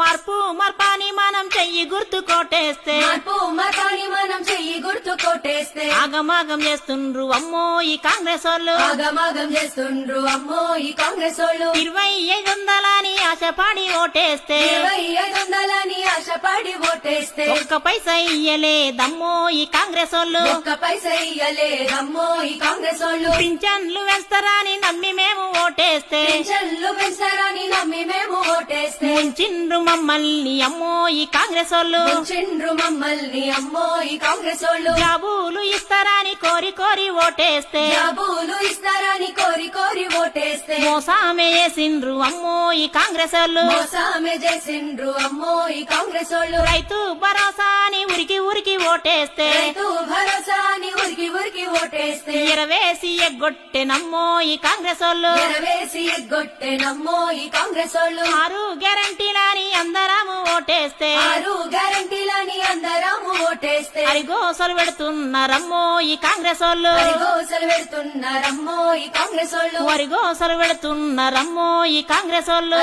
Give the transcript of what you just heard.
మార్పు మార్పాని మనం చెయ్యి గుర్తు కోటేస్తే ఆగమాగం చేస్తుండ్రు అమ్మో ఈ కాంగ్రెస్ వాళ్ళు. 2500 అని ఆశపడి ఓటేస్తే ఒక్క పైసా ఇయ్యలేదమ్మో ఈ కాంగ్రెస్ వాళ్ళు. పింఛన్లు వేస్తారని నమ్మి మేము ఓటేస్తే ముంచిండ్రు మమ్మల్ని అమ్మో ఈ కాంగ్రెస్ వాళ్ళు. జాబులు ఇస్తారని కోరి కోరి ఓటేస్తే మోసామే చేసిండ్రు అమ్మో ఈ కాంగ్రెస్ వాళ్ళు. రైతు భరోసా అని ఉరికి ఉరికి ఓటేస్తే ఎరవేసి ఎగ్గొట్టెనమ్మో ఈ కాంగ్రెస్ వాళ్ళు. 6 గ్యారంటీలని అందరము ఓటేస్తే అరిగోసలు పెడుతున్నారమ్మో ఈ కాంగ్రెస్ వాళ్ళు. అరిగోసలు పెడుతున్నారమ్మో ఈ కాంగ్రెస్ వాళ్ళు.